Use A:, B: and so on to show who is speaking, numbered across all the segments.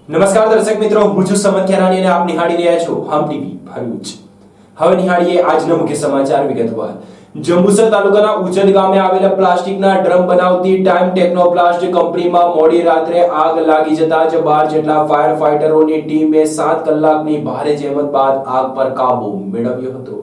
A: નમસ્કાર દર્શક મિત્રો, હું છું સમન ખેરાની અને આપ નિહાળી રહ્યા છો હમ ટીવી ભરૂચ। હવે નિહાળીએ આજના મુખ્ય સમાચાર વિગતવાર। જંબુસર તાલુકાના ઉજ્જડ ગામે આવેલા પ્લાસ્ટિકના ડ્રમ બનાવતી ટાઈમ ટેકનોપ્લાસ્ટ કંપનીમાં મોડી રાત્રે આગ લાગી જતા જ 12 જેટલા ફાયર ફાઈટરોની ટીમે 7 કલાકની ભારે જહેમત બાદ આગ પર કાબુ મેળવ્યો હતો।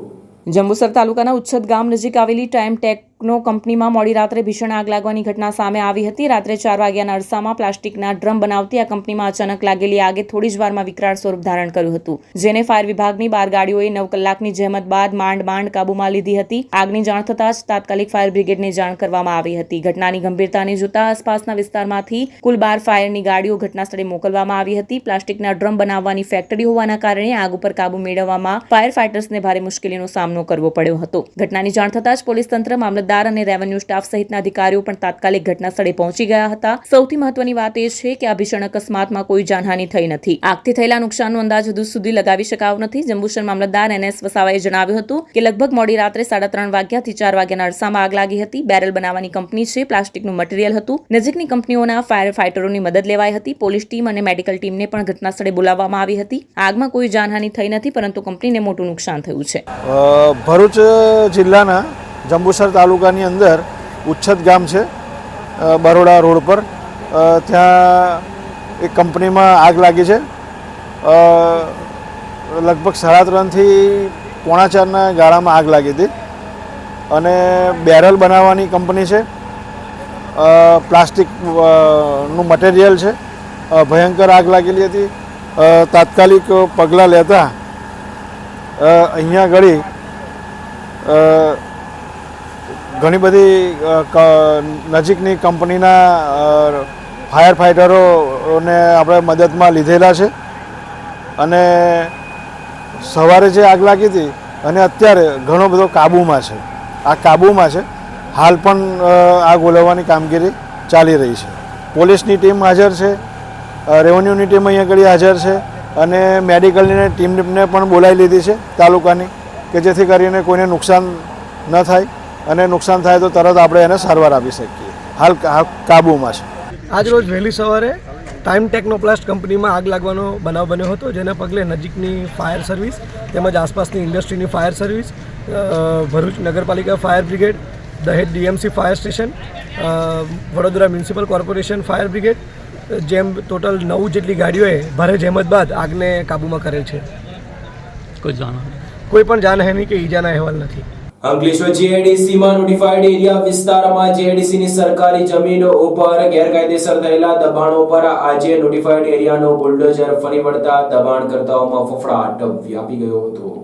B: જંબુસર તાલુકાના ઉચ્છદ ગામ નજીક આવેલી ટાઈમ ટેકનો કંપનીમાં મોડી રાત્રે ભીષણ આગ લાગવાની ઘટના સામે આવી હતી। રાત્રે 4 વાગ્યાના અરસામાં પ્લાસ્ટિકના ડ્રમ બનાવતી આ કંપનીમાં અચાનક લાગેલી આગે થોડી જ વારમાં વિકરાળ સ્વરૂપ ધારણ કર્યું હતું, જેને ફાયર વિભાગની 12 ગાડીઓએ 9 કલાકની જહેમત બાદ માંડ કાબૂમાં લીધી હતી। આગની જાણ થતાં જ તાત્કાલિક ફાયર બ્રિગેડને જાણ કરવામાં આવી હતી। ઘટનાની ગંભીરતાને જોતા આસપાસના વિસ્તારમાંથી કુલ 12 ફાયરની ગાડીઓ ઘટના સ્થળે મોકલવામાં આવી હતી। પ્લાસ્ટિકના ડ્રમ બનાવવાની ફેક્ટરી હોવાના કારણે આગ ઉપર કાબુ મેળવવામાં ફાયર ફાઈટર્સને ભારે મુશ્કેલીનો સામનો કરવો પડ્યો હતો। ઘટનાની જાણ થતાં જ પોલીસ તંત્ર, મામલતદાર અને રેવન્યુ સ્ટાફ સહિતના અધિકારીઓ પણ તાત્કાલિક ઘટના સ્થળે પહોંચી ગયા હતા। સૌથી મહત્વની વાત એ છે કે આ ભીષણ અકસ્માતમાં કોઈ જાનહાનિ થઈ નથી। આગથી થયેલા નુકસાનનો અંદાજ હજુ સુધી લગાવી શકાયો નથી। જંબુસર મામલતદાર NS વસાવાએ જણાવ્યું હતું કે લગભગ મોડી રાત્રે 3:30 વાગ્યાથી 4 વાગ્યાના અરસામાં આગ લાગી હતી। બેરલ બનાવવાની કંપની છે, પ્લાસ્ટિકનું મટીરીયલ હતું। નજીકની કંપનીઓના ફાયર ફાઈટરોની મદદ લેવાઈ હતી। પોલીસ ટીમ અને મેડિકલ ટીમને પણ ઘટના સ્થળે બોલાવવામાં આવી હતી। આગમાં કોઈ જાનહાનિ થઈ નથી, પરંતુ કંપનીને મોટું નુકસાન થયું છે।
C: ભરૂચ જિલ્લાના જંબુસર તાલુકાની અંદર ઉચ્છદ ગામ છે, બરોડા રોડ પર। ત્યાં એક કંપનીમાં આગ લાગી છે। લગભગ 3:30 થી 3:45ના ગાળામાં આગ લાગી હતી અને બેરલ બનાવવાની કંપની છે, પ્લાસ્ટિકનું મટીરિયલ છે। ભયંકર આગ લાગેલી હતી। તાત્કાલિક પગલાં લેતા અહીંયા આગળ ઘણી બધી નજીકની કંપનીના ફાયર ફાઈટરોને આપણે મદદમાં લીધેલા છે અને સવારે જે આગ લાગી હતી અને અત્યારે ઘણો બધો કાબૂમાં છે। આ કાબૂમાં છે। હાલ પણ આગ ઓલવવાની કામગીરી ચાલી રહી છે। પોલીસની ટીમ હાજર છે, રેવન્યુની ટીમ અહીંયા આગળ હાજર છે અને મેડિકલની ટીમને પણ બોલાવી લીધી છે તાલુકાની, કે જેથી કરીને કોઈને નુકસાન ન થાય અને નુકસાન થાય તો તરત આપણે એને સારવાર આપી શકીએ। હાલ કાબૂમાં છે।
D: આજ રોજ વહેલી સવારે ટાઈમ ટેકનોપ્લાસ્ટ કંપનીમાં આગ લાગવાનો બનાવ બન્યો હતો, જેના પગલે નજીકની ફાયર સર્વિસ તેમજ આસપાસની ઇન્ડસ્ટ્રીની ફાયર સર્વિસ, ભરૂચ નગરપાલિકા ફાયર બ્રિગેડ, દહેજ DMC fire station, Vadodara municipal corporation fire brigade જેમ ટોટલ 9 જેટલી ગાડીઓએ ભારે જહેમત બાદ આગને કાબૂમાં કરેલ છે। કોઈ પણ જાનહાનિ કે ઈજાના અહેવાલ નથી।
A: અંકલેશ્વર GIDC માં નોટિફાઈડ એરિયા વિસ્તારમાં GIDC ની સરકારી જમીનો ઉપર ગેરકાયદેસર થયેલા દબાણો પર આજે નોટિફાઈડ એરિયાનો બુલડોઝર ફરી વળતા દબાણકર્તાઓમાં ફફડાટ વ્યાપી ગયો હતો।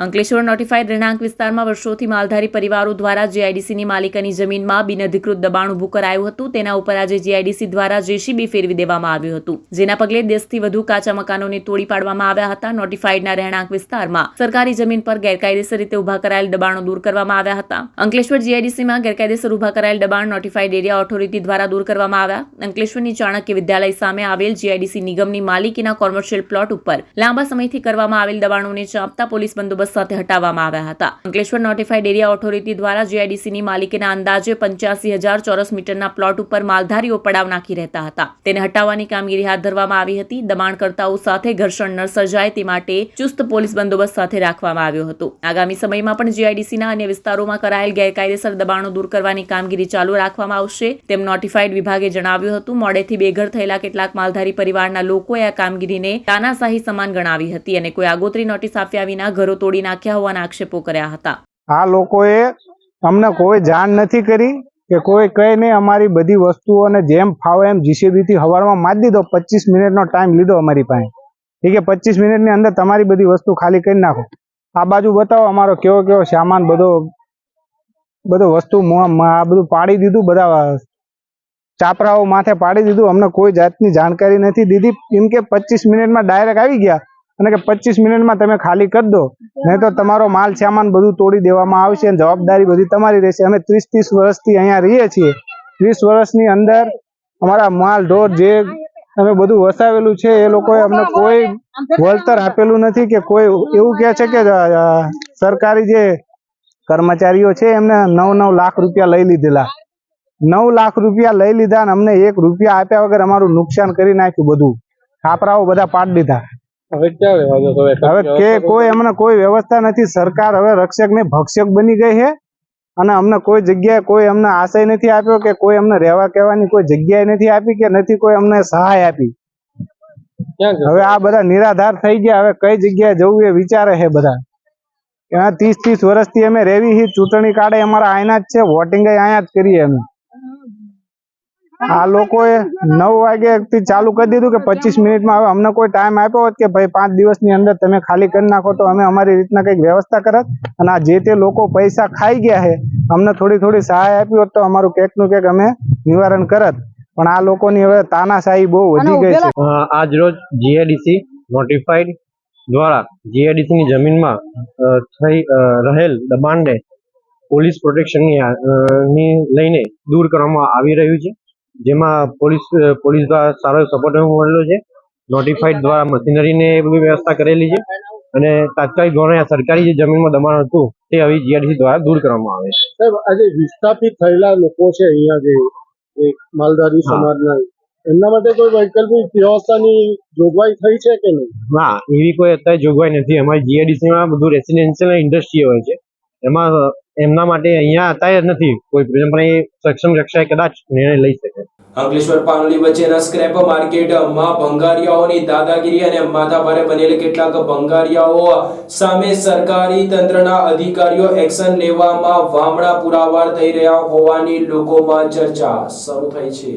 B: અંકલેશ્વર નોટિફાઈડ રહેણાંક વિસ્તારમાં વર્ષોથી માલધારી પરિવારો દ્વારા GIDCની માલિકાની જમીનમાં બિનઅધિકૃત દબાણ ઊભું કરાયું હતું। તેના ઉપર આજે GIDC દ્વારા JCB ફેરવી દેવામાં આવ્યું હતું, જેના પગલે 10 થી વધુ કાચા મકાનોને તોડી પાડવામાં આવ્યા હતા। નોટિફાઈડના રહેણાંક વિસ્તારમાં સરકારી જમીન પર ગેરકાયદેસર રીતે ઊભા કરાયેલ દબાણો દૂર કરવામાં આવ્યા હતા। અંકલેશ્વર GIDCમાં ગેરકાયદેસર ઊભા કરાયેલ દબાણ નોટિફાઈડ એરિયા ઓથોરિટી દ્વારા દૂર કરવામાં આવ્યા। અંકલેશ્વરની ચાણક્ય વિદ્યાલય સામે આવેલ GIDC નિગમની માલિકીના કોમર્શિયલ પ્લોટ ઉપર લાંબા સમયથી કરવામાં આવેલ દબાણોને ચાંપતા પોલીસ બંદોબસ્ત સાથે હટાવવામાં આવ્યા હતા। અંકલેશ્વર નોટિફાઈડ એરિયા ઓથોરિટી દ્વારા GIDCની માલિકીના અંદાજે 85,000 ચોરસ મીટરના પ્લોટ ઉપર માલધારીઓ પડાવ નાખી રહેતા હતા, તેને હટાવવાની કામગીરી હાથ ધરવામાં આવી હતી। દબાણકર્તાઓ સાથે ઘર્ષણ ન સર્જાય તે માટે ચુસ્ત પોલીસ બંદોબસ્ત સાથે રાખવામાં આવ્યો હતો। આગામી સમયમાં પણ GIDCના અન્ય વિસ્તારોમાં કરાયેલ ગેરકાયદેસર દબાણો દૂર કરવાની કામગીરી ચાલુ રાખવામાં આવશે, તેમ નોટિફાઈડ વિભાગે જણાવ્યું હતું। મોડેથી બેઘર થયેલા કેટલાક માલધારી પરિવારના લોકોએ આ કામગીરીને તાનાશાહી સમાન ગણાવી હતી અને કોઈ આગોતરી નોટિસ આપ્યા વિના ઘરો તોડી નાખ્યા હોવાના આક્ષેપો કર્યા હતા।
E: આ લોકોએ અમને કોઈ જાણ નથી કરી કે કોઈ કઈ નહીં, અમારી બધી વસ્તુઓને જેમ ફાવે એમ JCB થી હવારમાં મારી દીધો। 25 મિનિટનો ટાઈમ લીધો અમારી પાસે, ઠીક છે, 25 મિનિટની અંદર તમારી બધી વસ્તુ ખાલી કરી નાખો। આ બાજુ બતાવો અમારો કેવો સામાન બધો વસ્તુ આ બધું પાડી દીધું, બધા ચાપરાઓ માથે પાડી દીધું। અમને કોઈ જાતની જાણકારી નથી દીધી, એમ કે 25 મિનિટમાં ડાયરેક્ટ આવી ગયા અને કે 25 મિનિટમાં તમે ખાલી કરી દો, નહીં તો તમારો માલ સામાન બધું તોડી દેવામાં આવશે અને જવાબદારી બધી તમારી રહેશે। અમે 30 વર્ષથી અહીંયા રહીએ છીએ। 30 વર્ષની અંદર અમારા માલ ઢોર જે અમે બધું વસાવેલું છે એ લોકોએ અમને કોઈ વળતર આપેલું નથી કે કોઈ એવું કહે છે કે સરકારી જે કર્મચારીઓ છે એમને 9 લાખ રૂપિયા લઈ લીધેલા। 9 લાખ રૂપિયા લઈ લીધા અને અમને 1 રૂપિયા આપ્યા વગર અમારું નુકસાન કરી નાખ્યું બધું। ખાપરાઓ બધા પાડી દીધા.
F: હવે ક્યાં રહેવા દો તમે?
E: હવે કે કોઈ અમને કોઈ વ્યવસ્થા નથી. સરકાર હવે રક્ષક ને ભક્ષક બની ગઈ છે અને અમને કોઈ જગ્યાએ કોઈ અમને આશય નથી આપ્યો કે કોઈ અમને રહેવા કહેવાની કોઈ જગ્યાએ નથી આપી કે નથી કોઈ અમને સહાય આપી.
F: ક્યાં જશો?
E: હવે આ બધા નિરાધાર થઈ ગયા. હવે કઈ જગ્યાએ જવું એ વિચારે છે બધા. 30 વર્ષથી અમે રેવી છીએ. ચૂંટણી કાઢે અમારા આયના જ છે, વોટિંગ અહીંયા જ કરીએ અમે. આ લોકોએ 9 વાગ્યાથી ચાલુ કરી દીધું કે 25 મિનિટમાં. હવે અમને કોઈ ટાઈમ આપ્યો હોત કે ભાઈ 5 દિવસની અંદર તમે ખાલી કરી નાખો તો અમે અમારી રીતના કંઈક વ્યવસ્થા કરત. અને આ જે તે લોકો પૈસા ખાઈ ગયા છે, અમને થોડી સહાય આપી હોત તો અમારું ક્યાંકનું ક્યાંક અમે નિવારણ કરત. પણ આ લોકોની હવે તાનાશાહી બહુ વધી ગઈ છે.
F: આજ રોજ જીઆઈડીસી નોટિફાઈડ દ્વારા જીઆઈડીસી ની જમીનમાં રહેલ દબાણને પોલીસ પ્રોટેક્શનની લઈને દૂર કરવામાં આવી રહ્યું છે, જેમાં પોલીસ દ્વારા સારો સપોર્ટ મળેલો છે. નોટિફાઈડ દ્વારા મશીનરીને બધી વ્યવસ્થા કરેલી છે અને તાત્કાલિક ધોરણે આ સરકારી જે જમીનમાં દબાણ હતું તે હવે જીઆઈડીસી દ્વારા દૂર કરવામાં આવે છે.
G: સાહેબ, આજે વિસ્થાપિત થયેલા લોકો છે અહીંયા જે એક માલધારી સમાજના, એમના માટે કોઈ વૈકલ્પિક વ્યવસ્થાની જોગવાઈ થઈ છે કે નહીં?
F: ના, એવી કોઈ અત્યારે જોગવાઈ નથી. અમારી જીઆઈડીસીમાં બધું રેસિડેન્શિયલ ઇન્ડસ્ટ્રી હોય છે, એમાં એમના માટે અહીંયા અત્યારે નથી કોઈ, પણ એ સક્ષમ કક્ષાએ કદાચ નિર્ણય લઈ શકે.
A: અંકલેશ્વર પાનોલી વચ્ચેના સ્ક્રેપ માર્કેટમાં ભંગારિયાઓની દાદાગીરી અને માથાભારે બનેલ કેટલાક ભંગારિયાઓ સામે સરકારી તંત્રના અધિકારીઓ એક્શન લેવામાં વામણા પુરાવાર થઈ રહ્યા હોવાની લોકોમાં ચર્ચા શરૂ થઈ છે.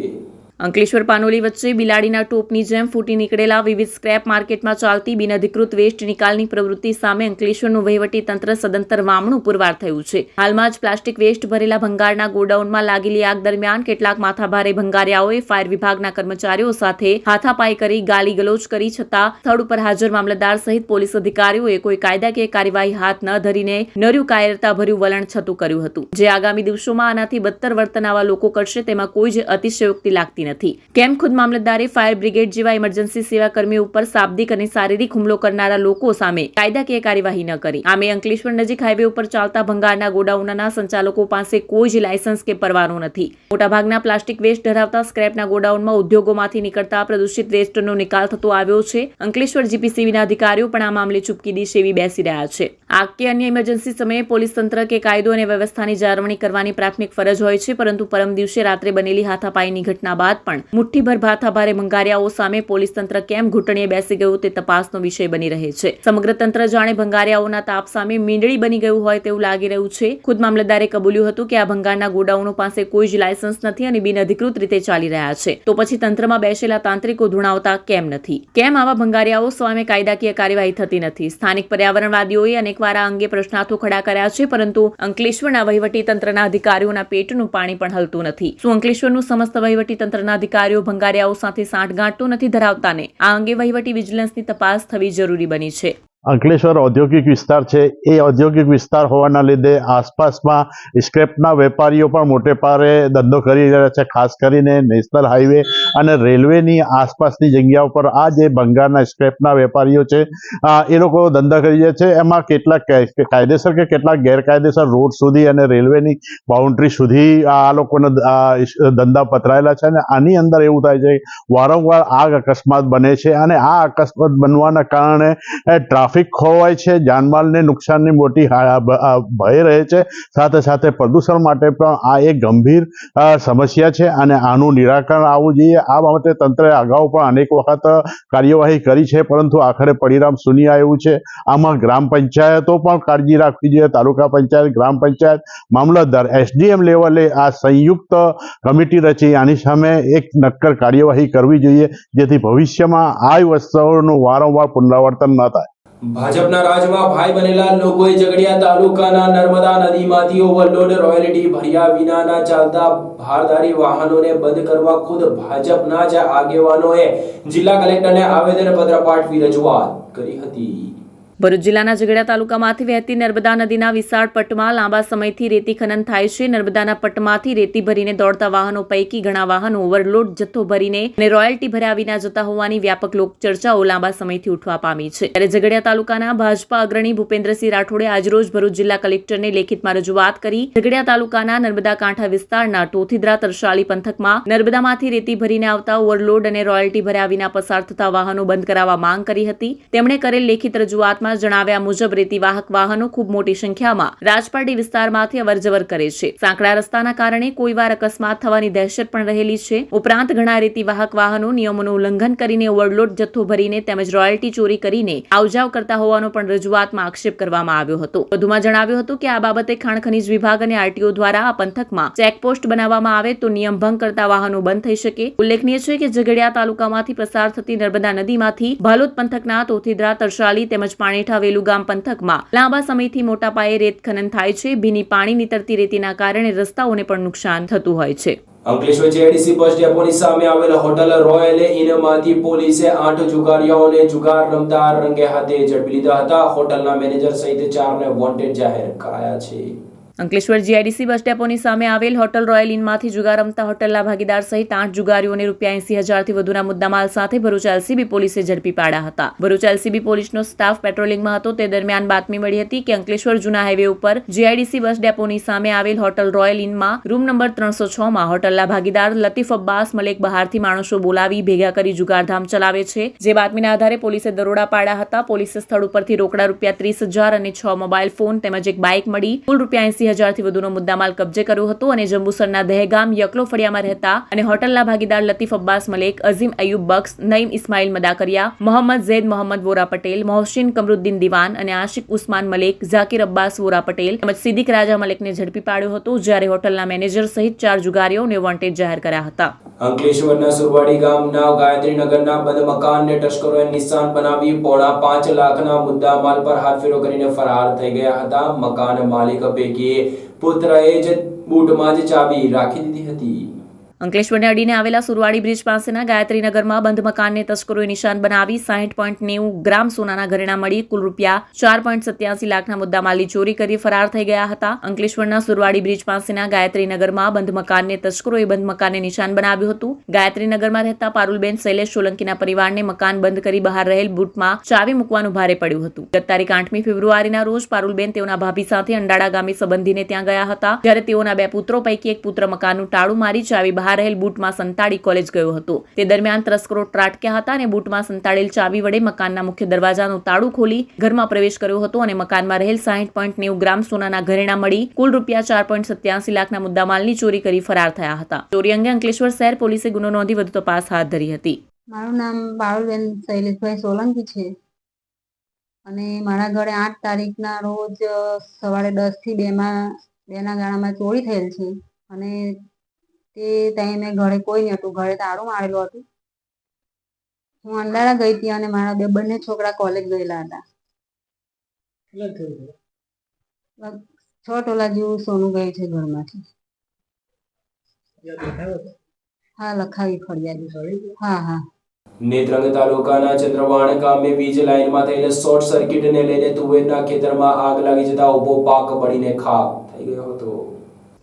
B: અંકલેશ્વર પાનોલી વચ્ચે બિલાડીના ટોપની જેમ ફૂટી નીકળેલા વિવિધ સ્ક્રેપ માર્કેટમાં ચાલતી બિનઅધિકૃત વેસ્ટ નિકાલની પ્રવૃત્તિ સામે અંકલેશ્વરનું વહીવટી તંત્ર સદંતર વામણું પુરવાર થયું છે. હાલમાં જ પ્લાસ્ટિક વેસ્ટ ભરેલા ભંગારના ગોડાઉનમાં લાગેલી આગ દરમિયાન કેટલાક માથાભારે ભંગારિયાઓએ ફાયર વિભાગના કર્મચારીઓ સાથે હાથાપાઈ કરી ગાલી ગલોચ કરી, છતાં સ્થળ ઉપર હાજર મામલતદાર સહિત પોલીસ અધિકારીઓએ કોઈ કાયદાકીય કાર્યવાહી હાથ ન ધરીને નર્યું કાયરતાભર્યું વલણ છતું કર્યું હતું, જે આગામી દિવસોમાં આનાથી બદતર વર્તન આવા લોકો કરશે તેમાં કોઈ જ અતિશયોક્તિ લાગતી નથી. કેમ ખુદ મામલતદારે ફાયર બ્રિગેડ જેવા ઇમરજન્સી સેવા કર્મીઓ ઉપર શાબ્દિક અને શારીરિક હુમલો કરનારા લોકો સામે કાયદાકીય કાર્યવાહી ન કરી. આમે અંકલેશ્વર નજીક હાઈવે ઉપર ચાલતા ભંગારના ગોડાઉનના સંચાલકો પાસે કોઈ જ લાયસન્સ કે પરવાનો નથી. મોટાભાગના પ્લાસ્ટિક વેસ્ટ ધરાવતા સ્ક્રેપના ગોડાઉનમાં ઉદ્યોગોમાંથી નીકળતા પ્રદૂષિત વેસ્ટનો નિકાલ થતો આવ્યો છે. અંકલેશ્વર જીપીસીબીના અધિકારીઓ પણ આ મામલે ચૂપકી દી સેવી બેસી રહ્યા છે. આગ કે અન્ય ઇમરજન્સી સમયે પોલીસ તંત્ર કે કાયદો અને વ્યવસ્થાની જાળવણી કરવાની પ્રાથમિક ફરજ હોય છે, પરંતુ પરમ દિવસે રાત્રે બનેલી હાથાપાઈની ઘટના બાદ પણ મુઠ્ઠીભર ભાથાભારે ભંગારિયાઓ સામે પોલીસ તંત્ર કેમ ઘૂંટણીએ બેસી ગયું તે તપાસનો વિષય બની રહે છે. સમગ્ર તંત્ર જાણે ભંગારિયાઓના તાપ સામે મીંડળી બની ગયું હોય તેવું લાગી રહ્યું છે. ખુદ મામલતદારે કબૂલ્યું હતું કે આ ભંગારના ગોડાઉનો પાસે કોઈ જ લાયસન્સ નથી અને બિનઅધિકૃત રીતે ચાલી રહ્યા છે. તો પછી તંત્રમાં બેસેલા તાંત્રિકો ધૂણાવતા કેમ નથી? કેમ આવા ભંગારિયાઓ સામે કાયદાકીય કાર્યવાહી થતી નથી? સ્થાનિક પર્યાવરણવાદીઓએ અનેકવાર આ અંગે પ્રશ્નાર્થો ખડા કર્યા છે, પરંતુ અંકલેશ્વરના વહીવટી તંત્રના અધિકારીઓના પેટનું પાણી પણ હલતું નથી. શું અંકલેશ્વરનું સમસ્ત વહીવટી તંત્રના અધિકારીઓ ભંગારિયાઓ સાથે સાંઠગાંઠ તો નથી ધરાવતા ને? આ અંગે વહીવટી વિજિલન્સની તપાસ થવી જરૂરી બની છે.
H: અંકલેશ્વર ઔદ્યોગિક વિસ્તાર છે. એ ઔદ્યોગિક વિસ્તાર હોવાના લીધે આસપાસમાં સ્ક્રેપના વેપારીઓ પણ મોટે પાયે ધંધો કરી રહ્યા છે. ખાસ કરીને નેશનલ હાઈવે અને રેલવેની આસપાસની જગ્યાઓ પર આ જે ભંગારના સ્ક્રેપના વેપારીઓ છે એ લોકો ધંધા કરી રહ્યા છે. એમાં કેટલાક કાયદેસર કે કેટલાક ગેરકાયદેસર રોડ સુધી અને રેલવેની બાઉન્ડ્રી સુધી આ લોકોના ધંધા પથરાયેલા છે. અને આની અંદર એવું થાય છે વારંવાર આગ અકસ્માત બને છે અને આ અકસ્માત બનવાના કારણે ટ્રાફિક ખોવાય છે, જાનમાલને નુકસાનની મોટી ભય રહે છે. સાથે સાથે પ્રદૂષણ માટે પણ આ એક ગંભીર સમસ્યા છે અને આનું નિરાકરણ આવવું જોઈએ. આ બાબતે તંત્રએ અગાઉ પણ અનેક વખત કાર્યવાહી કરી છે, પરંતુ આખરે પરિણામ શૂન્ય આવ્યું છે. આમાં ગ્રામ પંચાયતો પણ કાળજી રાખવી જોઈએ. તાલુકા પંચાયત, ગ્રામ પંચાયત, મામલતદાર, એસડીએમ લેવલે આ સંયુક્ત કમિટી રચી આની સામે એક નક્કર કાર્યવાહી કરવી જોઈએ, જેથી ભવિષ્યમાં આ વસ્તુઓનું વારંવાર પુનરાવર્તન ન થાય.
A: ભાજપના રાજમાં ભાઈ બનેલા લોકોએ ઝઘડિયા તાલુકાના નર્મદા નદીમાંથી ઓવરલોડ રોયલ્ટી ભર્યા વિનાના ચાલતા ભારદારી વાહનોને બંધ કરવા ખુદ ભાજપના જ આગેવાનોએ જિલ્લા કલેક્ટરને આવેદનપત્ર પાઠવી રજૂઆત કરી હતી.
B: ભરૂચ જિલ્લાના ઝઘડિયા તાલુકામાંથી વહેતી નર્મદા નદીના વિશાળ પટમાં લાંબા સમયથી રેતી ખનન થાય છે. નર્મદાના પટમાંથી રેતી ભરીને દોડતા વાહનો પૈકી ઘણા વાહનો ઓવરલોડ જથ્થો ભરીને અને રોયલ્ટી ભર્યા વિના જતા હોવાની વ્યાપક લોકચર્ચાઓ લાંબા સમયથી ઉઠવા પામી છે. ત્યારે ઝઘડિયા તાલુકાના ભાજપા અગ્રણી ભૂપેન્દ્રસિંહ રાઠોડે આજરોજ ભરૂચ જિલ્લા કલેક્ટરને લેખિતમાં રજૂઆત કરી ઝઘડિયા તાલુકાના નર્મદા કાંઠા વિસ્તારના ટોથીદ્રા તરસાલી પંથકમાં નર્મદામાંથી રેતી ભરીને આવતા ઓવરલોડ અને રોયલ્ટી ભર્યા વિના પસાર થતા વાહનો બંધ કરાવવા માંગ કરી હતી. તેમણે કરેલ લેખિત રજૂઆતમાં જણાવ્યા મુજબ રેતી વાહક વાહનો ખૂબ મોટી સંખ્યામાં રાજપારડી વિસ્તારમાંથી અવરજવર કરે છે. સાંકડા રસ્તાના કારણે કોઈવાર અકસ્માત થવાની દહેશત પણ રહેલી છે. ઉપરાંત ઘણા રેતી વાહક વાહનો નિયમોનું ઉલ્લંઘન કરીને ઓવરલોડ જથ્થો ભરીને તેમજ રોયલ્ટી ચોરી કરીને આવજાવ કરતા હોવાનો પણ રજૂઆતમાં આક્ષેપ કરવામાં આવ્યો હતો. વધુમાં જણાવ્યું હતું કે આ બાબતે ખાણ ખનીજ વિભાગ અને આરટીઓ દ્વારા આ પંથકમાં ચેકપોસ્ટ બનાવવામાં આવે તો નિયમ ભંગ કરતા વાહનો બંધ થઈ શકે. ઉલ્લેખનીય છે કે ઝઘડિયા તાલુકામાંથી પસાર થતી નર્મદા નદીમાંથી ભાલોદ પંથકના તોથીદ્રા તરસાલી તેમજ પાણીઠા વેલુગામ પંથકમાં લાંબા સમયથી મોટા પાયે રેત ખનન થાય છે. ભીની પાણી નીતરતી રેતીના કારણે રસ્તાઓને પણ નુકસાન થતું હોય છે.
A: અંકલેશ્વર જેઆઈડીસી બસ ડેપોની સામે આવેલ હોટલ રોયલ ઇનમાંથી પોલીસે 8 જુગારીઓને જુગાર રમતા રંગે હાથે ઝડપી લીધા હતા. હોટલના મેનેજર સહિત 4ને વોન્ટેડ જાહેર કરાયા છે.
B: અંકલેશ્વર જીઆઈડીસી બસ ડેપોની સામે આવેલ હોટલ રોયલ ઇનમાંથી જુગાર રમતા હોટલના ભાગીદાર સહિત 8 જુગારીઓને ₹80,000થી વધુના મુદ્દામાલ સાથે ભરૂચ એલસીબી પોલીસે ઝડપી પાડ્યા હતા. ભરૂચ એલસીબી પોલીસનો સ્ટાફ પેટ્રોલિંગમાં હતો તે દરમિયાન બાતમી મળી હતી કે અંકલેશ્વર જૂના હાઈવે ઉપર જીઆઈડીસી બસ ડેપોની સામે આવેલ હોટલ રોયલ ઇનમાં રૂમ નંબર 306માં હોટલના ભાગીદાર લતીફ અબ્બાસ મલેક બહારથી માણસો બોલાવી ભેગા કરી જુગારધામ ચલાવે છે. જે બાતમીના આધારે પોલીસે દરોડા પાડ્યા હતા. પોલીસે સ્થળ ઉપરથી રોકડા ₹30,000 અને 6 મોબાઈલ ફોન તેમજ એક બાઇક મળી કુલ ₹80,000થી વધુનો મુદ્દામાલ કબજે કર્યો હતો. અને જંબુસરના દહેગામ યકલો ફળિયામાં રહેતા અને હોટલના ભાગીદાર લતીફ અબ્બાસ મલેક, અઝીમ અયુબ બક્ષ, નઈમ ઇસ્માઇલ મદાકરિયા, મોહમ્મદ ઝૈદ મોહમ્મદ વોરા પટેલ, મોહસિન કમરુદ્દીન દિવાન અને આશિક ઉસ્માન મલેક, ઝાકિર અબ્બાસ વોરા પટેલ તેમજ સિદ્દીક રાજા મલેકને ઝડપી પાડ્યો હતો. જ્યારે હોટલના મેનેજર સહિત 4 જુગારીઓને વોન્ટેડ જાહેર કર્યા હતા.
A: અંકલેશ્વરના સુરવાડી ગામના ગાયત્રીનગરના બંધ મકાનને તસ્કરોએ નિશાન બનાવી ₹5.5 લાખના મુદ્દામાલ પર હાથફેરો કરીને ફરાર થઈ ગયા હતા. મકાન માલિક પૈકી પુત્રએ જ બૂટમાં જ ચાવી રાખી દીધી હતી.
B: અંકલેશ્વરને અડીને આવેલા સુરવાડી બ્રિજ પાસેના ગાયત્રીનગરમાં બંધ મકાનને તસ્કરોએ નિશાન બનાવી 60.90 ગ્રામ સોનાના ઘરેણાં મળી કુલ ₹4.87 લાખના મુદ્દામાલની ચોરી કરી ફરાર થઈ ગયા હતા. અંકલેશ્વરના સુરવાડી બ્રિજ પાસેના ગાયત્રીનગરમાં બંધ મકાનને તસ્કરોએ બંધ મકાનને નિશાન બનાવ્યું હતું. ગાયત્રીનગરમાં રહેતા પારુલબેન શૈલેષ સોલંકીના પરિવારને મકાન બંધ કરી બહાર રહેલ બૂટમાં ચાવી મૂકવાનું ભારે પડ્યું હતું. ગત તારીખ 8મી ફેબ્રુઆરીના રોજ પારુલબેન તેઓના ભાભી સાથે અંડાળા ગામે સંબંધીને ત્યાં ગયા હતા. જ્યારે તેઓના 2 પુત્રો પૈકી એક પુત્ર મકાનનું તાળું મારી ચાવી બહાર રહેલ બૂટમાં સંતાડી કોલેજ ગયો હતો. તે દરમિયાન તસ્કરો ત્રાટક્યા હતા અને બૂટમાં સંતાડેલ ચાવી વડે મકાનના મુખ્ય દરવાજાનું તાળું ખોલી ઘરમાં પ્રવેશ કર્યો હતો અને મકાનમાં રહેલ 60.90 ગ્રામ સોનાના ઘરેણાં મળી કુલ ₹4.87 લાખના મુદ્દામાલની ચોરી કરી ફરાર થયા હતા. ચોરી અંગે અંકલેશ્વર શહેર પોલીસે ગુનો નોંધી વધુ તપાસ હાથ ધરી હતી.
I: મારું નામ પારુલબેન શૈલેષભાઈ સોલંકી છે અને મારા ઘરે 8 તારીખના રોજ સવારે 10 થી 2ના ગાળામાં ચોરી થયેલ છે અને તે ટાઈમે ઘરે કોઈ નહોતું. ઘરે તાળું મારેલું હતું. હું અંડાળા ગઈ હતી અને મારા બંને છોકરા કોલેજ ગયેલા હતા. 6 તોલા જેવું સોનું ગયું છે ઘરમાંથી. હા, લખાવી ફરિયાદ. હા.
A: નેત્રંગ તાલુકાના ચંદ્રવાણ ગામે વીજ લાઇનમાં થયેલ શોર્ટ સર્કિટને લઈને તુવેરના ખેતરમાં આગ લાગી જતા ઉભો પાક બળીને ખાક થઈ ગયો હતો.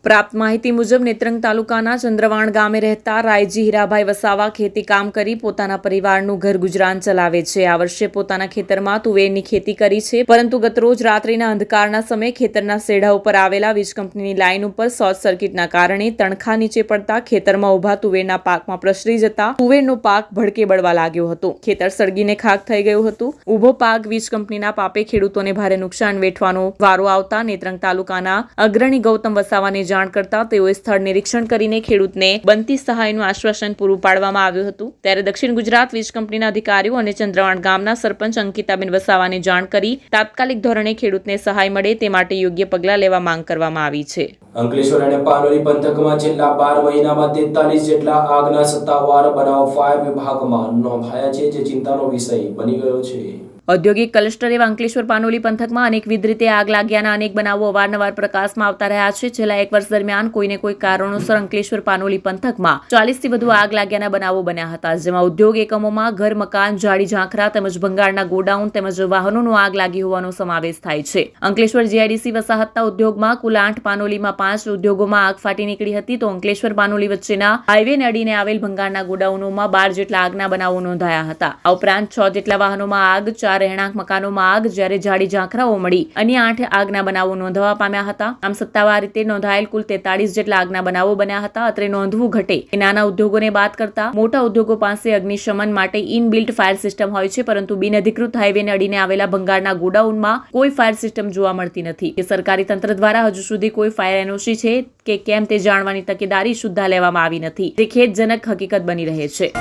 B: પ્રાપ્ત માહિતી મુજબ નેત્રંગ તાલુકાના ચંદ્રવાણ ગામે રહેતા રાયજી હીરાભાઈ વસાવા ખેતી કામ કરી પોતાના પરિવારનું ઘર ગુજરાન ચલાવે છે. આ વર્ષે પોતાના ખેતરમાં તુવેરની ખેતી કરી છે, પરંતુ ગતરોજ રાત્રિના અંધકારના સમયે ખેતરના સેઢા ઉપર આવેલા વીજ કંપનીની લાઇન ઉપર શોર્ટ સર્કિટના કારણે તણખા નીચે પડતા ખેતરમાં ઉભા તુવેરના પાકમાં પ્રસરી જતા તુવેરનો પાક ભડકે બળવા લાગ્યો હતો. ખેતર સળગીને ખાક થઈ ગયું હતું. ઉભો પાક વીજ કંપનીના પાપે ખેડૂતોને ભારે નુકસાન વેઠવાનો વારો આવતા નેત્રંગ તાલુકાના અગ્રણી ગૌતમ વસાવાને જાણ કરતા તેઓએ સ્થળ નિરીક્ષણ કરીને ખેડૂતને બનતી સહાયનું આશ્વાસન પૂરું પાડવામાં આવ્યું હતું. ત્યારે દક્ષિણ ગુજરાત વીજ કંપનીના અધિકારીઓ અને ચંદ્રવાણ ગામના સરપંચ અંકિતાબેન વસાવાને જાણ કરી તાત્કાલિક ધોરણે ખેડૂતને સહાય મળે તે માટે યોગ્ય પગલાં લેવા માંગ કરવામાં આવી છે.
A: અંકલેશ્વર અને પાનોલી પંથકમાં છેલ્લા 12 મહિનામાં 43 જેટલા આગના સત્તાવાર બનાવ ફાયર વિભાગમાં નોંધાયા છે, જે ચિંતાનો વિષય બની ગયો છે.
B: ઔદ્યોગિક ક્લસ્ટર એવા અંકલેશ્વર પાનોલી પંથકમાં અનેકવિધ રીતે આગ લાગ્યાના અનેક બનાવો અવારનવાર પ્રકાશમાં આવતા રહ્યા છે. છેલ્લા 1 વર્ષ દરમિયાન કોઈને કોઈ કારણોસર અંકલેશ્વર પાનોલી પંથકમાં 40થી વધુ આગ લાગ્યાના બનાવો બન્યા હતા, જેમાં ઉદ્યોગ એકમોમાં ઘર, મકાન, જાડી ઝાંખરા તેમજ ભંગારના ગોડાઉન તેમજ વાહનોનો આગ લાગી હોવાનો સમાવેશ થાય છે. અંકલેશ્વર જીઆઈડીસી વસાહતના ઉદ્યોગમાં કુલ 8, પાનોલીમાં 5 ઉદ્યોગોમાં આગ ફાટી નીકળી હતી, તો અંકલેશ્વર પાનોલી વચ્ચેના હાઈવેને અડીને આવેલ ભંગારના ગોડાઉનોમાં 12 જેટલા આગના બનાવો નોંધાયા હતા. આ ઉપરાંત 6 જેટલા વાહનોમાં આગ, 4 રહેણાંક મકાનોમાં આગ, જ્યારે જાડી ઝાંખરાઓ મળી અન્ય 8 આગના બનાવો નોંધવા પામ્યા હતા. આમ સત્તાવાર રીતે નોંધાયેલ કુલ 43 જેટલા આગના બનાવો બન્યા હતા. અત્રે નોંધવું ઘટે કે નાના ઉદ્યોગોને બાદ કરતા મોટા ઉદ્યોગો પાસે અગ્નિશમન માટે ઇનબિલ્ટ ફાયર સિસ્ટમ હોય છે, પરંતુ બિનઅધિકૃત હાઈવેને અડીને આવેલા ભંગારના ગોડાઉનમાં કોઈ ફાયર સિસ્ટમ જોવા મળતી નથી. કે સરકારી તંત્ર દ્વારા હજુ સુધી કોઈ ફાયર એનઓસી છે કે કેમ તે જાણવાની તકેદારી સુદ્ધા લેવામાં આવી નથી, તે ખેદજનક હકીકત બની રહે છે.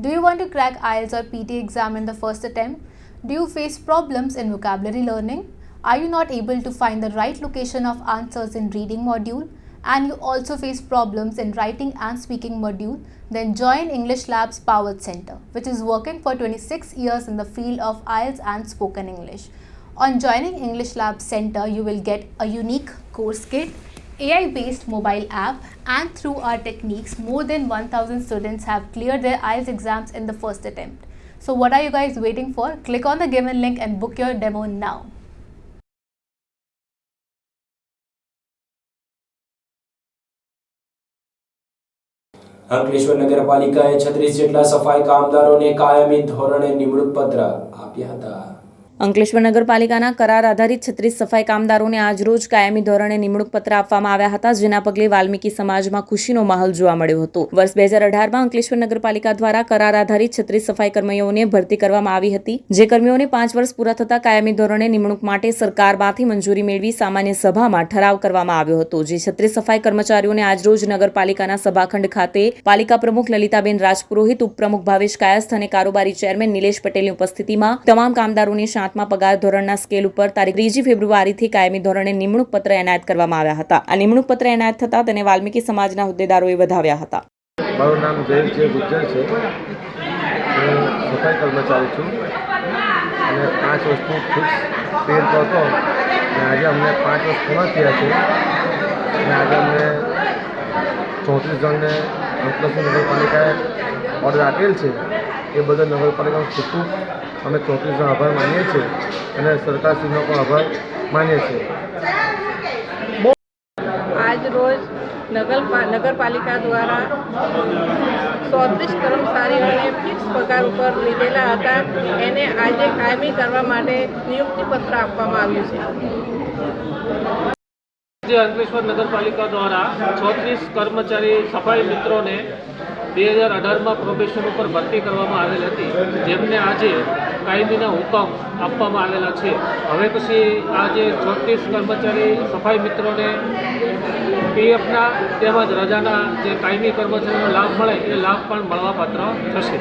J: Do you want to crack IELTS or PT exam in the first attempt? Do you face problems in vocabulary learning? Are you not able to find the right location of answers in reading module? And you also face problems in writing and speaking module? Then join English Labs Powered Center, which is working for 26 years in the field of IELTS and spoken English. On joining English Labs Center, you will get a unique course kit, AI-based mobile app, and through our techniques, more than 1,000 students have cleared their IELTS exams in the first attempt. So what are you guys waiting for? Click on the given link and book your demo now.
A: Ankleshwar નગરપાલિકાએ 36 જેટલા સફાઈ કામદારોને કાયમી ધોરણે નિમણૂક પત્ર આપ્યા હતા.
B: અંકલેશ્વર નગરપાલિકાના કરાર આધારિત 36 સફાઈ કામદારોને આજરોજ કાયમી ધોરણે નિમણૂક પત્ર આપવામાં આવ્યા હતા, જેના પગલે વાલ્મીકી સમાજમાં ખુશીનો માહોલ જોવા મળ્યો હતો. વર્ષ 2018માં અંકલેશ્વર નગરપાલિકા દ્વારા કરાર આધારિત 36 સફાઈ કર્મીઓને ભરતી કરવામાં આવી હતી, જે કર્મીઓને 5 વર્ષ પૂરા થતા કાયમી ધોરણે નિમણૂક માટે સરકારમાંથી મંજૂરી મેળવી સામાન્ય સભામાં ઠરાવ કરવામાં આવ્યો હતો. જે 36 સફાઈ કર્મચારીઓને આજરોજ નગરપાલિકાના સભાખંડ ખાતે પાલિકા પ્રમુખ લલિતાબેન રાજપુરોહિત, ઉપપ્રમુખ ભાવેશ કાયસ્થ અને કારોબારી ચેરમેન નિલેશ પટેલની ઉપસ્થિતિમાં તમામ કામદારોને 7મા પગાર ધોરણના સ્કેલ ઉપર તારીખ 3 ફેબ્રુઆરીથી કાયમી ધોરણે નિમણૂક પત્ર એનાયત કરવામાં આવ્યા હતા. આ નિમણૂક પત્ર એનાયત થતા તેને વાલ્મીકી સમાજના હોદ્દેદારોએ વધાવ્યા હતા.
K: મારું નામ જયેશ ગુજ્જર છે. હું સફાઈ કર્મચારી છું અને 5 વર્ષથી ફિક્સ પેડ પર હતો અને આજે અમને 5 વર્ષ પૂર્ણ થયા છે અને આજે અમને 34 જણને અંકલેશ્વર નગરપાલિકાએ ઓર્ડર આપેલ છે. એ બદલ નગરપાલિકાનો ખૂબ ખૂબ અમે 34 જણ આભાર માનીએ છીએ અને સરકારશ્રીનો પણ આભાર માનીએ છીએ.
L: આજ રોજ નગરપાલિકા દ્વારા 34 કર્મચારીઓને ફિક્સ પગાર ઉપર લીધેલા હતા એને આજે કાયમી કરવા માટે નિયુક્તિપત્ર આપવામાં આવ્યું છે.
M: અંકલેશ્વર નગરપાલિકા દ્વારા 36 કર્મચારી સફાઈ મિત્રોને 2018માં પ્રોબેશન ઉપર ભરતી કરવામાં આવેલ હતી, જેમને આજે કાયમીના હુકમ આપવામાં આવેલા છે. હવે પછી આ જે 36 કર્મચારી સફાઈ મિત્રોને પીએફના તેમજ રજાના જે કાયમી કર્મચારીનો લાભ મળે એ લાભ પણ મળવાપાત્ર થશે.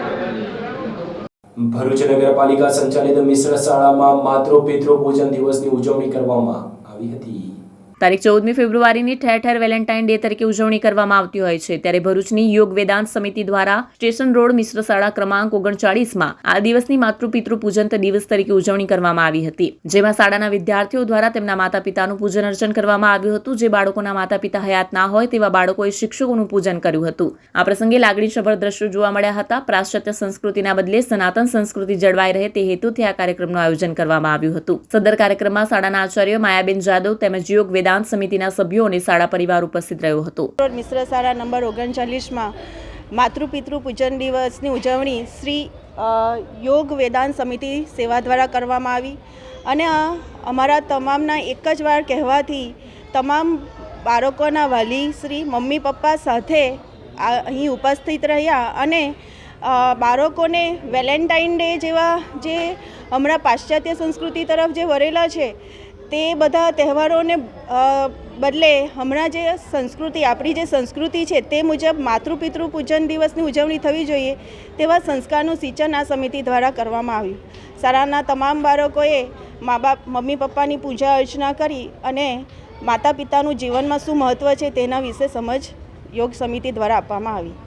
A: ભરૂચ નગરપાલિકા સંચાલિત મિશ્ર શાળામાં માતૃ પિતૃ પૂજન દિવસની ઉજવણી કરવામાં આવી હતી.
B: તારીખ 14મી ફેબ્રુઆરીની ઠેર ઠેર વેલેન્ટાઇન ડે તરીકે ઉજવણી કરવામાં આવતી હોય છે, ત્યારે ભરૂચની યોગ વેદાંત સમિતિ દ્વારા સ્ટેશન રોડ મિશ્ર શાળા ક્રમાંક 39માં આ દિવસની માતૃ પિતૃ પૂજન દિવસ તરીકે ઉજવણી કરવામાં આવી હતી, જેમાં શાળાના વિદ્યાર્થીઓ દ્વારા તેમના માતા પિતાનું પૂજન અર્ચન કરવામાં આવ્યું હતું. જે બાળકોના માતા પિતા હયાત ના હોય તેવા બાળકોએ શિક્ષકોનું પૂજન કર્યું હતું. આ પ્રસંગે લાગણીસભર દ્રશ્યો જોવા મળ્યા હતા. પાશ્ચાત્ય સંસ્કૃતિના બદલે સનાતન સંસ્કૃતિ જળવાઈ રહે તે હેતુથી આ કાર્યક્રમનું આયોજન કરવામાં આવ્યું હતું. સદર કાર્યક્રમમાં શાળાના આચાર્ય માયાબેન જાદવ તેમજ યોગ વેદાંત સમિતિના સભ્યો અને શાળા પરિવાર ઉપસ્થિત રહ્યો હતો.
N: મિશ્ર શાળા નંબર 39માં માતૃપિતૃ પૂજન દિવસની ઉજવણી શ્રી યોગ વેદાંત સમિતિ સેવા દ્વારા કરવામાં આવી અને અમારા તમામના એક જ વાર કહેવાથી તમામ બાળકોના વાલી શ્રી મમ્મી પપ્પા સાથે અહીં ઉપસ્થિત રહ્યા અને બાળકોને વેલેન્ટાઇન ડે જેવા જે હમણાં પાશ્ચાત્ય સંસ્કૃતિ તરફ જે વળેલા છે તે બધા તહેવારોને બદલે હમણાં જે સંસ્કૃતિ આપણી જે સંસ્કૃતિ છે તે મુજબ માતૃપિતૃ પૂજન દિવસની ઉજવણી થવી જોઈએ તેવા સંસ્કારનું સિંચન આ સમિતિ દ્વારા કરવામાં આવ્યું. શાળાના તમામ બાળકોએ મા બાપ મમ્મી પપ્પાની પૂજા અર્ચના કરી અને માતા પિતાનું જીવનમાં શું મહત્ત્વ છે તેના વિશે સમજ યોગ સમિતિ દ્વારા આપવામાં આવી.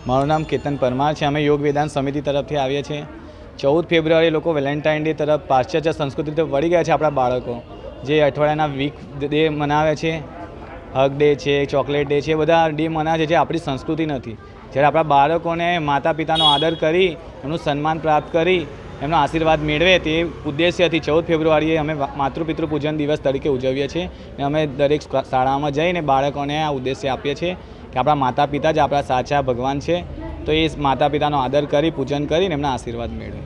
O: મારું નામ કેતન પરમાર છે. અમે યોગ વેદાંત સમિતિ તરફથી આવીએ છીએ. 14 ફેબ્રુઆરી લોકો વેલેન્ટાઇન ડે તરફ પાશ્ચાત્ય સંસ્કૃતિ તરફ વળી ગયા છે. આપણા બાળકો જે અઠવાડિયાના વીક ડે મનાવે છે, હગ ડે છે, ચોકલેટ ડે છે, બધા ડે મનાવે છે જે આપણી સંસ્કૃતિ નથી. જ્યારે આપણા બાળકોને માતા પિતાનો આદર કરી એમનું સન્માન પ્રાપ્ત કરી એમનો આશીર્વાદ મેળવે તે ઉદ્દેશ્યથી 14 ફેબ્રુઆરીએ અમે માતૃપિતૃ પૂજન દિવસ તરીકે ઉજવીએ છીએ અને અમે દરેક શાળામાં જઈને બાળકોને આ ઉદ્દેશ્ય આપીએ છીએ કે આપણા માતા પિતા જ આપણા સાચા ભગવાન છે, તો એ માતા પિતાનો આદર કરી પૂજન કરીને એમના આશીર્વાદ મેળવે.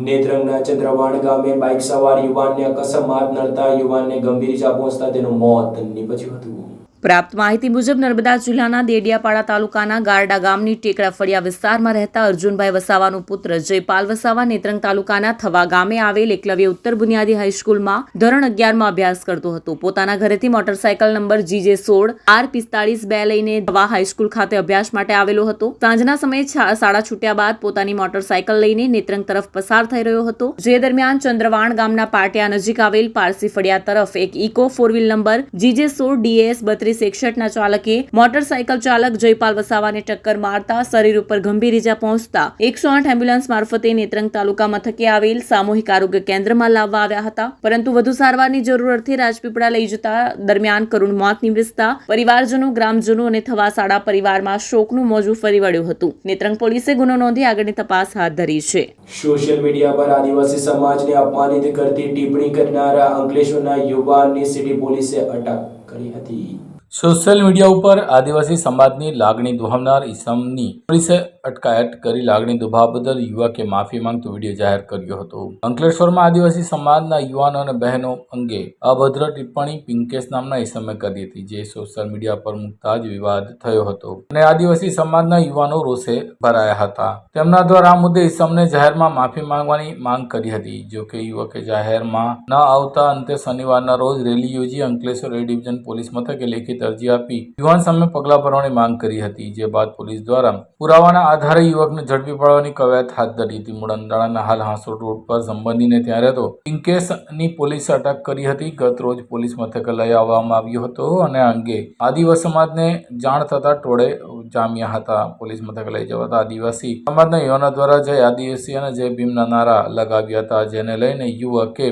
A: નેત્રંગના ચંદ્રવાણ ગામે બાઇક સવાર યુવાનને અકસ્માત નડતા યુવાનને ગંભીર ઈજા પહોંચતા તેનું મોત નીપજ્યું હતું.
B: પ્રાપ્ત માહિતી મુજબ નર્મદા જિલ્લાના દેડિયાપાડા તાલુકાના ગારડા ગામની ટેકરા ફળિયા વિસ્તારમાં રહેતા અર્જુનભાઈ વસાવાનું પુત્ર જયપાલ વસાવા નેત્રંગ તાલુકાના થવા ગામે આવેલ એકલવ્ય ઉત્તર બુનિયાદી હાઈસ્કૂલમાં ધોરણ 11માં અભ્યાસ કરતો હતો. પોતાના ઘરેથી મોટરસાયકલ નંબર GJ16R45 લઈને થવા હાઈસ્કૂલ ખાતે અભ્યાસ માટે આવેલો હતો. સાંજના સમયે શાળા છૂટ્યા બાદ પોતાની મોટરસાયકલ લઈને નેત્રંગ તરફ પસાર થઈ રહ્યો હતો. જે દરમિયાન ચંદ્રવાણ ગામના પાટિયા નજીક આવેલ પારસી ફળિયા તરફ એક ઇકો 4 નંબર GJ16DS 3261 ના ચાલકે મોટરસાયકલ ચાલક જયપાલ વસાવાને ટક્કર મારતા શરીર ઉપર ગંભીર ઈજા પહોંચતા 108 એમ્બ્યુલન્સ મારફતે નેત્રંગ તાલુકા મથકે આવેલ સામૂહિક આરોગ્ય કેન્દ્રમાં લાવવા આવ્યા હતા, પરંતુ વધુ સારવારની જરૂરથી રાજપીપળા લઈ જતા દરમિયાન કરુણ મોત નિવસતા પરિવારજનો, ગ્રામજનો અને થવા શાળા પરિવારમાં શોકનું મોજું ફરી વળ્યું હતું. નેત્રંગ પોલીસે ગુનો નોંધી આગળની તપાસ હાથ ધરી છે.
A: સોશિયલ મીડિયા પર આદિવાસી સમાજને અપમાનિત કરતી ટિપ્પણી કરનારા અંકલેશ્વરના યુવાનની સિટી પોલીસે અટક કરી હતી.
P: સોશિયલ મીડિયા ઉપર આદિવાસી સમાજની લાગણી દુભાવનાર ઈસમની પોલીસે અટકાયત કરી લાગણી દુભાવ બદલ યુવકે માફી માંગતો વિડીયો જાહેર કર્યો હતો. અંકલેશ્વરમાં આદિવાસી સમાજના યુવાનો અને બહેનો અંગે અભદ્ર ટિપ્પણી પિંકેશ નામના ઈસમે કરી હતી, જે સોશિયલ મીડિયા પર મૂકતા જ વિવાદ થયો હતો અને આદિવાસી સમાજના યુવાનો રોષે ભરાયા હતા. તેમના દ્વારા આ મુદ્દે ઈસમને જાહેરમાં માફી માંગવાની માંગ કરી હતી. જો કે યુવકે જાહેરમાં ન આવતા અંતે શનિવારના રોજ રેલી યોજી અંકલેશ્વર એ ડિવિઝન પોલીસ મથકે લેખિત અરજી આપી યુવાન સામે પગલાં ભરવાની માંગ કરી હતી. જે બાદ પોલીસ દ્વારા પુરાવાના આધારે યુવકને ઝડપી પાડવાની કવાયત હાથ ધરી હતી. મૂળ અંદાણાના હાલ હાંસોડ રોડ પર સંબંધીને ત્યાં રહેતો પિંકેશની પોલીસે અટક કરી હતી. ગત રોજ પોલીસ મથકે લઈ આવવામાં આવ્યો હતો અને આ અંગે આદિવાસી સમાજને જાણ થતા ટોળે જામ્યા હતા. પોલીસ મથકે લઈ જવાતા આદિવાસી સમાજના યુવાનો દ્વારા જય આદિવાસી અને જય ભીમના નારા લગાવ્યા હતા, જેને લઈને યુવકે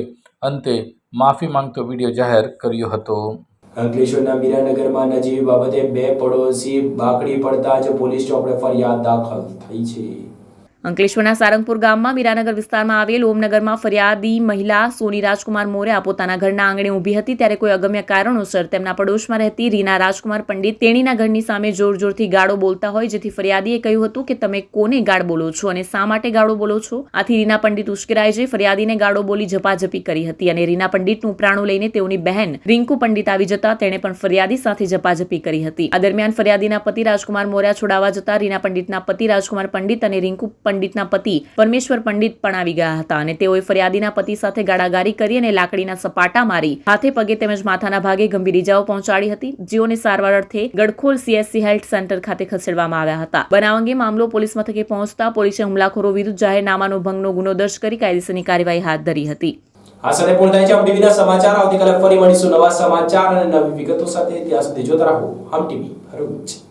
P: અંતે માફી માંગતો વિડીયો જાહેર કર્યો હતો.
A: અંકલેશ્વરના મીરાનગરમાં નજીવી બાબતે 2 પડોશી બાકડી પડતા જ પોલીસ ચોપડે ફરિયાદ દાખલ થઈ છે.
B: અંકલેશ્વરના સારંગપુર ગામમાં મીરાનગર વિસ્તારમાં આવેલ ઓમનગરમાં ફરિયાદી મહિલા સોની રાજકુમાર મોર્યા પોતાના ઘરના આંગણે ઊભી હતી ત્યારે કોઈ અગમ્ય કારણોસર તેમના પડોશમાં રહેતી રીના રાજકુમાર પંડિત તેણીના ઘરની સામે જોરથી ગાળો બોલતા હોય, જેથી ફરિયાદીએ કહ્યું હતું કે તમે કોને ગાળ બોલો છો અને શા માટે ગાળો બોલો છો. આથી રીના પંડિત ઉશ્કેરાઈ જઈ ફરિયાદીને ગાળો બોલી ઝપાઝપી કરી હતી અને રીના પંડિતનું ઉપરાણું લઈને તેઓની બહેન રિંકુ પંડિત આવી જતા તેણે પણ ફરિયાદી સાથે ઝપાઝપી કરી હતી. આ દરમિયાન ફરિયાદીના પતિ રાજકુમાર મોર્યા છોડાવવા જતા રીના પંડિતના પતિ રાજકુમાર પંડિત અને રિંકુ પંડિતના પતિ પરમેશ્વર પંડિત પણ આવી ગયા હતા અને તેઓએ ફરિયાદીના પતિ સાથે ગાળાગારી કરી અને લાકડીના સપાટા મારી હાથે પગે તેમજ માથાના ભાગે ગંભીર ઇજાઓ પહોંચાડી હતી, જેઓને સારવાર અર્થે ગડખોલ CSC હેલ્થ સેન્ટર ખાતે ખસેડવામાં આવ્યા હતા. બનાવ અંગે મામલો પોલીસ મથકે પહોંચતા પોલીસે હુમલાખોરો વિરુદ્ધ જાહેરનામાનો ભંગનો ગુનો દર્જ કરી કાયદેસરની કાર્યવાહી હાથ ધરી હતી.
A: આ સાથે પૂર્ણ થાય છે ટીવીના સમાચાર. આવતીકાલે ફરી મળીશું નવા સમાચાર અને નવી વિગતો સાથે. ત્યાં સુધી જોતા રહો હમ ટીવી ભરૂચ.